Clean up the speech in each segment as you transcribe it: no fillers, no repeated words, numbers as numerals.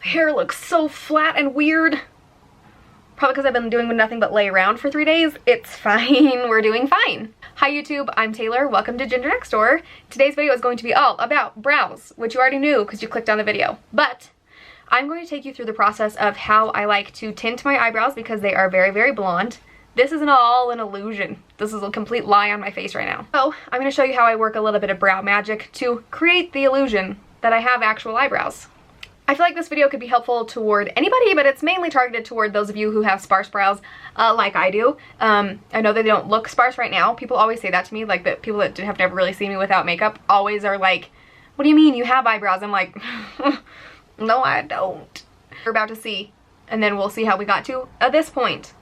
hair looks so flat and weird. Probably because I've been doing nothing but lay around for 3 days. It's fine. We're doing fine. Hi YouTube, I'm Taylor. Welcome to Ginger Next Door. Today's video is going to be all about brows, which you already knew because you clicked on the video. But I'm going to take you through the process of how I like to tint my eyebrows because they are very, very blonde. This is all an illusion. This is a complete lie on my face right now. So I'm going to show you how I work a little bit of brow magic to create the illusion that I have actual eyebrows. I feel like this video could be helpful toward anybody, but it's mainly targeted toward those of you who have sparse brows like I do. I know they don't look sparse right now. People always say that to me, like the people that have never really seen me without makeup always are like, what do you mean you have eyebrows? I'm like, no I don't. We're about to see, and then we'll see how we got to this point.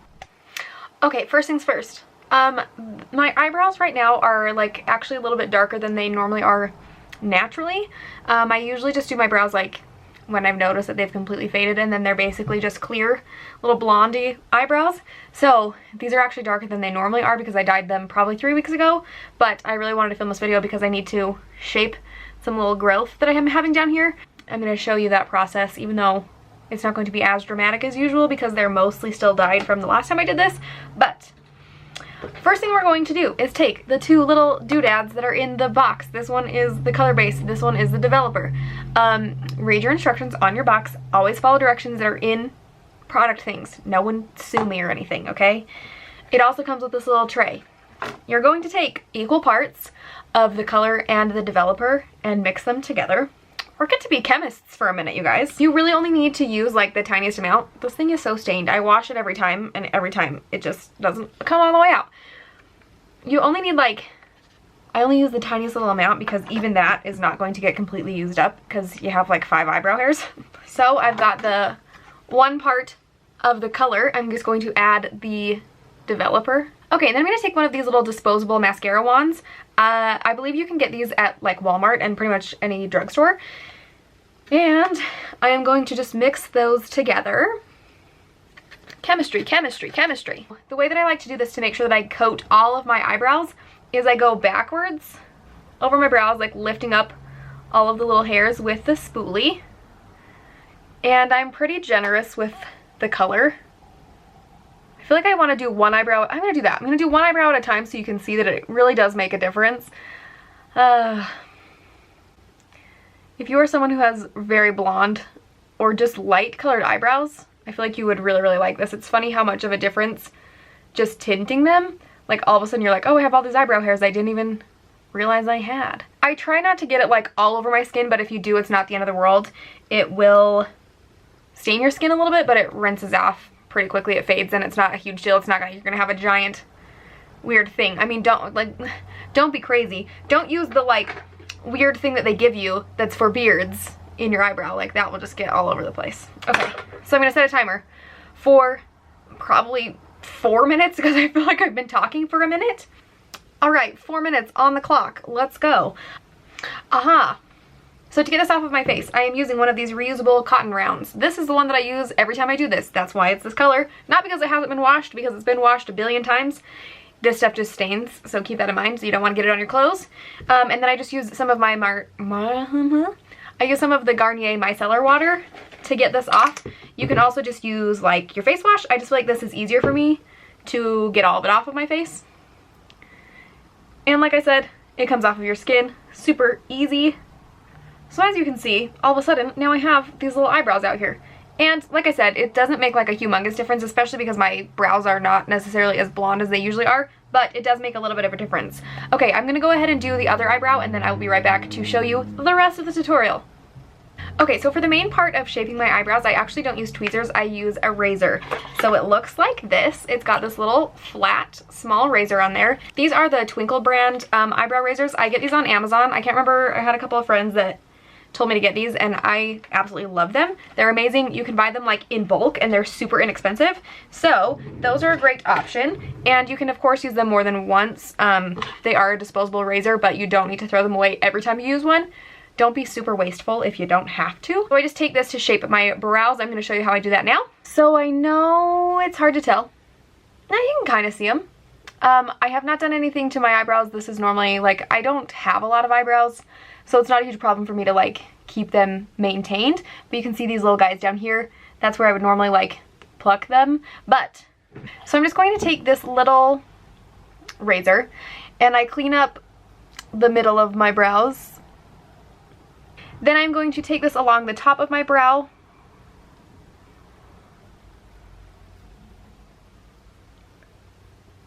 Okay, first things first. My eyebrows right now are like actually a little bit darker than they normally are naturally. I usually just do my brows like when I've noticed that they've completely faded, and then they're basically just clear little blondie eyebrows. So these are actually darker than they normally are because I dyed them probably 3 weeks ago, but I really wanted to film this video because I need to shape some little growth that I am having down here. I'm going to show you that process, even though it's not going to be as dramatic as usual because they're mostly still dyed from the last time I did this. But first thing we're going to do is take the two little doodads that are in the box. This one is the color base, this one is the developer. Read your instructions on your box. Always follow directions that are in product things. No one sue me or anything, okay? It also comes with this little tray. You're going to take equal parts of the color and the developer and mix them together. We're good to be chemists for a minute, you guys. You really only need to use like the tiniest amount. This thing is so stained. I wash it every time, and every time it just doesn't come all the way out. You only need like, I only use the tiniest little amount because even that is not going to get completely used up because you have like 5 eyebrow hairs. So I've got the one part of the color. I'm just going to add the developer. Okay, and then I'm going to take one of these little disposable mascara wands. I believe you can get these at like Walmart and pretty much any drugstore. And I am going to just mix those together. Chemistry, chemistry, chemistry. The way that I like to do this to make sure that I coat all of my eyebrows is I go backwards over my brows, like lifting up all of the little hairs with the spoolie. And I'm pretty generous with the color. I feel like I want to do one eyebrow. I'm going to do that. I'm going to do one eyebrow at a time so you can see that it really does make a difference. If you are someone who has very blonde or just light colored eyebrows, I feel like you would really, really like this. It's funny how much of a difference just tinting them. Like all of a sudden you're like, oh, I have all these eyebrow hairs I didn't even realize I had. I try not to get it like all over my skin, but if you do, it's not the end of the world. It will stain your skin a little bit, but it rinses off pretty quickly. It fades and it's not a huge deal. It's not gonna, you're gonna have a giant weird thing. I mean, don't be crazy. Don't use the like weird thing that they give you that's for beards in your eyebrow. Like that will just get all over the place. Okay, so I'm gonna set a timer for probably 4 minutes because I feel like I've been talking for a minute. All right, 4 minutes on the clock. Let's go. Aha. So to get this off of my face, I am using one of these reusable cotton rounds. This is the one that I use every time I do this. That's why it's this color. Not because it hasn't been washed, because it's been washed a billion times. This stuff just stains, so keep that in mind. So you don't want to get it on your clothes. And then I just use some of my I use some of the Garnier micellar water to get this off. You can also just use like your face wash. I just feel like this is easier for me to get all of it off of my face. And like I said, it comes off of your skin. Super easy. So as you can see, all of a sudden, now I have these little eyebrows out here. And like I said, it doesn't make like a humongous difference, especially because my brows are not necessarily as blonde as they usually are, but it does make a little bit of a difference. Okay, I'm gonna go ahead and do the other eyebrow, and then I will be right back to show you the rest of the tutorial. Okay, so for the main part of shaping my eyebrows, I actually don't use tweezers, I use a razor. So it looks like this. It's got this little flat, small razor on there. These are the Twinkle brand eyebrow razors. I get these on Amazon. I can't remember, I had a couple of friends that told me to get these and I absolutely love them. They're amazing. You can buy them like in bulk and they're super inexpensive. So those are a great option, and you can of course use them more than once. They are a disposable razor, but you don't need to throw them away every time you use one. Don't be super wasteful if you don't have to. So I just take this to shape my brows. I'm going to show you how I do that now. So I know it's hard to tell. Now you can kind of see them. I have not done anything to my eyebrows. This is normally like, I don't have a lot of eyebrows, so it's not a huge problem for me to like keep them maintained. But you can see these little guys down here. That's where I would normally like pluck them. But, so I'm just going to take this little razor and I clean up the middle of my brows. Then I'm going to take this along the top of my brow.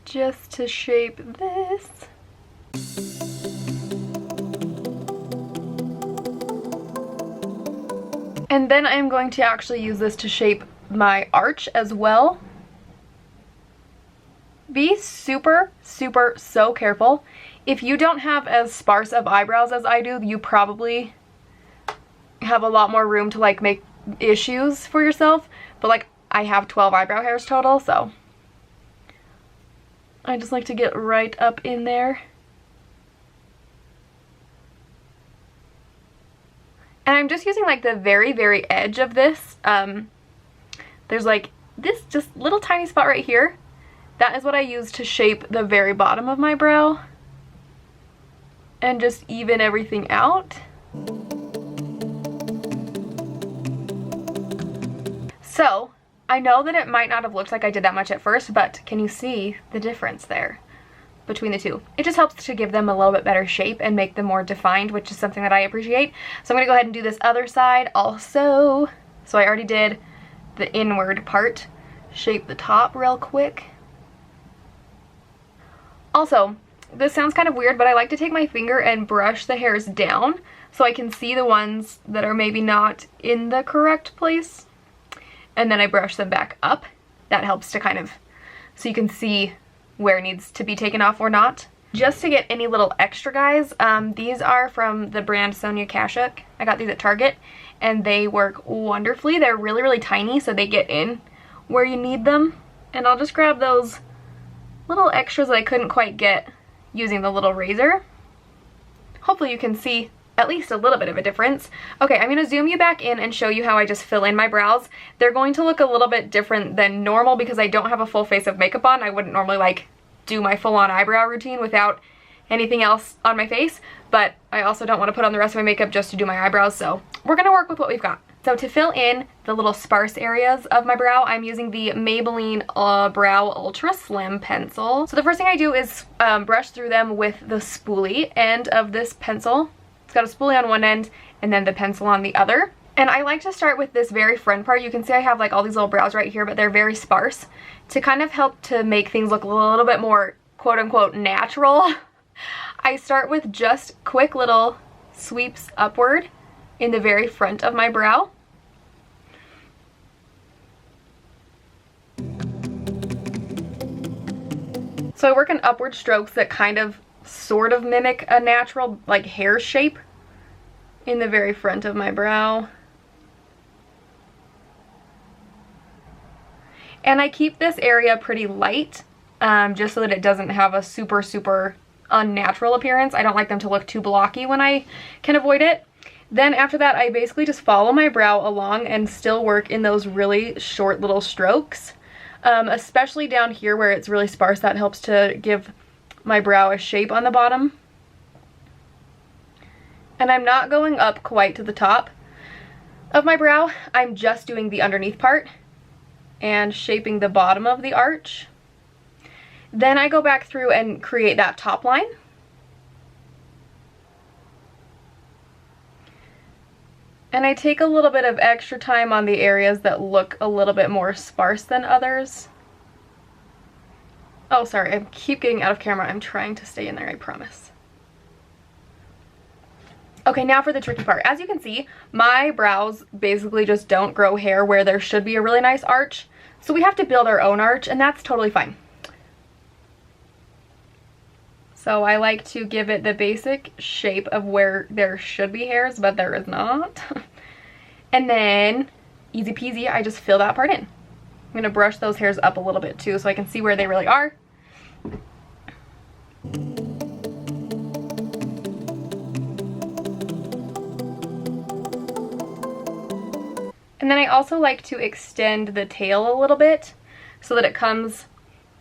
Just to shape this. And then I'm going to actually use this to shape my arch as well. Be super, super, so careful. If you don't have as sparse of eyebrows as I do, you probably have a lot more room to like make issues for yourself. But like I have 12 eyebrow hairs total, so I just like to get right up in there. And I'm just using like the very, very edge of this. There's like this just little tiny spot right here. That is what I use to shape the very bottom of my brow and just even everything out. So I know that it might not have looked like I did that much at first, but can you see the difference there between the two? It just helps to give them a little bit better shape and make them more defined, which is something that I appreciate. So I'm gonna go ahead and do this other side also. So I already did the inward part. Shape the top real quick. Also, this sounds kind of weird, but I like to take my finger and brush the hairs down so I can see the ones that are maybe not in the correct place. And then I brush them back up. That helps to kind of, so you can see where it needs to be taken off or not. Just to get any little extra guys, these are from the brand Sonia Kashuk. I got these at Target and they work wonderfully. They're really, really tiny, so they get in where you need them. And I'll just grab those little extras that I couldn't quite get using the little razor. Hopefully you can see at least a little bit of a difference. Okay, I'm gonna zoom you back in and show you how I just fill in my brows. They're going to look a little bit different than normal because I don't have a full face of makeup on. I wouldn't normally like do my full-on eyebrow routine without anything else on my face, but I also don't want to put on the rest of my makeup just to do my eyebrows, so we're gonna work with what we've got. So to fill in the little sparse areas of my brow, I'm using the Maybelline Brow Ultra Slim pencil. So the first thing I do is brush through them with the spoolie end of this pencil. It's got a spoolie on one end and then the pencil on the other. And I like to start with this very front part. You can see I have like all these little brows right here, but they're very sparse to kind of help to make things look a little bit more quote-unquote natural. I start with just quick little sweeps upward in the very front of my brow. So I work in upward strokes that kind of sort of mimic a natural like hair shape in the very front of my brow. And I keep this area pretty light just so that it doesn't have a super, super unnatural appearance. I don't like them to look too blocky when I can avoid it. Then after that, I basically just follow my brow along and still work in those really short little strokes. Especially down here where it's really sparse, that helps to give my brow a shape on the bottom. And I'm not going up quite to the top of my brow. I'm just doing the underneath part and shaping the bottom of the arch. Then I go back through and create that top line. And I take a little bit of extra time on the areas that look a little bit more sparse than others. Oh, sorry, I keep getting out of camera. I'm trying to stay in there, I promise. Okay, now for the tricky part. As you can see, my brows basically just don't grow hair where there should be a really nice arch. So we have to build our own arch, and that's totally fine. So I like to give it the basic shape of where there should be hairs, but there is not. And then, easy peasy, I just fill that part in. I'm gonna brush those hairs up a little bit too so I can see where they really are. And then I also like to extend the tail a little bit so that it comes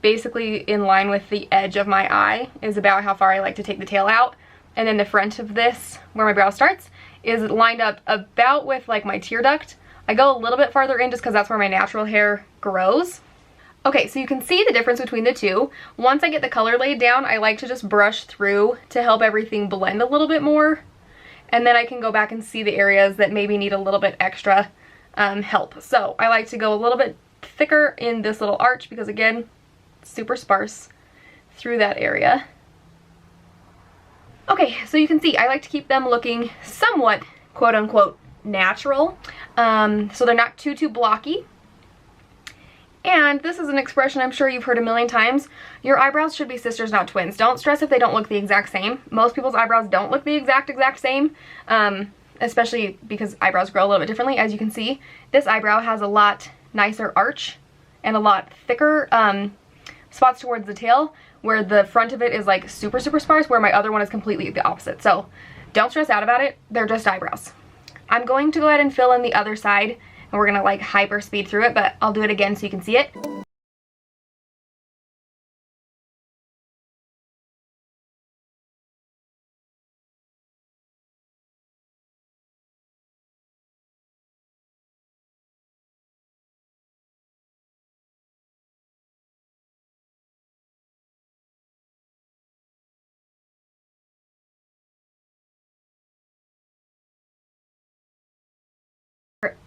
basically in line with the edge of my eye is about how far I like to take the tail out. And then the front of this, where my brow starts, is lined up about with like my tear duct. I go a little bit farther in just because that's where my natural hair grows. Okay, so you can see the difference between the two. Once I get the color laid down, I like to just brush through to help everything blend a little bit more. And then I can go back and see the areas that maybe need a little bit extra help. So I like to go a little bit thicker in this little arch because, again, super sparse through that area. Okay, so you can see I like to keep them looking somewhat quote-unquote natural, so they're not too blocky. And this is an expression I'm sure you've heard a million times. Your eyebrows should be sisters, not twins. Don't stress if they don't look the exact same. Most people's eyebrows don't look the exact same, especially because eyebrows grow a little bit differently. As you can see, this eyebrow has a lot nicer arch and a lot thicker spots towards the tail, where the front of it is like super sparse, where my other one is completely the opposite. So don't stress out about it. They're just eyebrows. I'm going to go ahead and fill in the other side, and we're gonna like hyper speed through it, but I'll do it again so you can see it.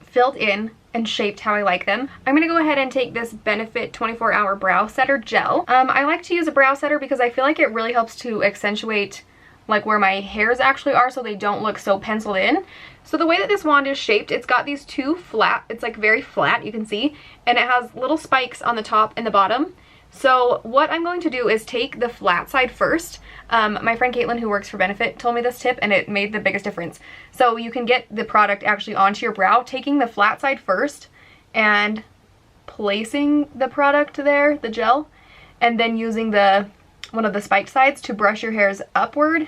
Filled in and shaped how I like them. I'm gonna go ahead and take this Benefit 24-Hour Brow Setter Gel. I like to use a brow setter because I feel like it really helps to accentuate like where my hairs actually are so they don't look so penciled in. So the way that this wand is shaped, it's got these two flat, it's like very flat, you can see, and it has little spikes on the top and the bottom. So what I'm going to do is take the flat side first. My friend Caitlin, who works for Benefit, told me this tip and it made the biggest difference. So you can get the product actually onto your brow, taking the flat side first and placing the product there, the gel, and then using one of the spiked sides to brush your hairs upward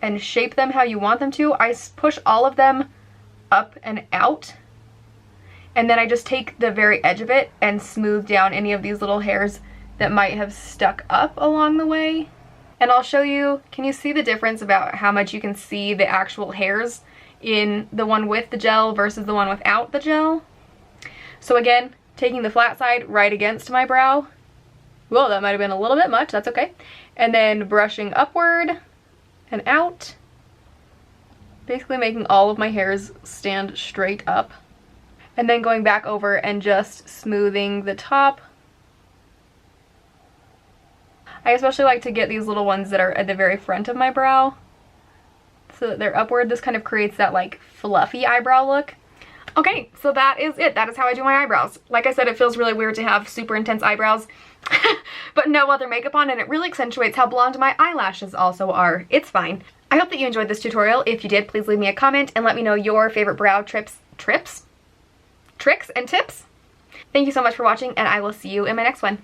and shape them how you want them to. I push all of them up and out, and then I just take the very edge of it and smooth down any of these little hairs that might have stuck up along the way. And I'll show you, can you see the difference about how much you can see the actual hairs in the one with the gel versus the one without the gel? So again, taking the flat side right against my brow. Whoa, that might have been a little bit much, that's okay. And then brushing upward and out. Basically making all of my hairs stand straight up. And then going back over and just smoothing the top. I especially like to get these little ones that are at the very front of my brow so that they're upward. This kind of creates that like fluffy eyebrow look. Okay, so that is it. That is how I do my eyebrows. Like I said, it feels really weird to have super intense eyebrows but no other makeup on, and it really accentuates how blonde my eyelashes also are. It's fine. I hope that you enjoyed this tutorial. If you did, please leave me a comment and let me know your favorite brow tricks and tips. Thank you so much for watching, and I will see you in my next one.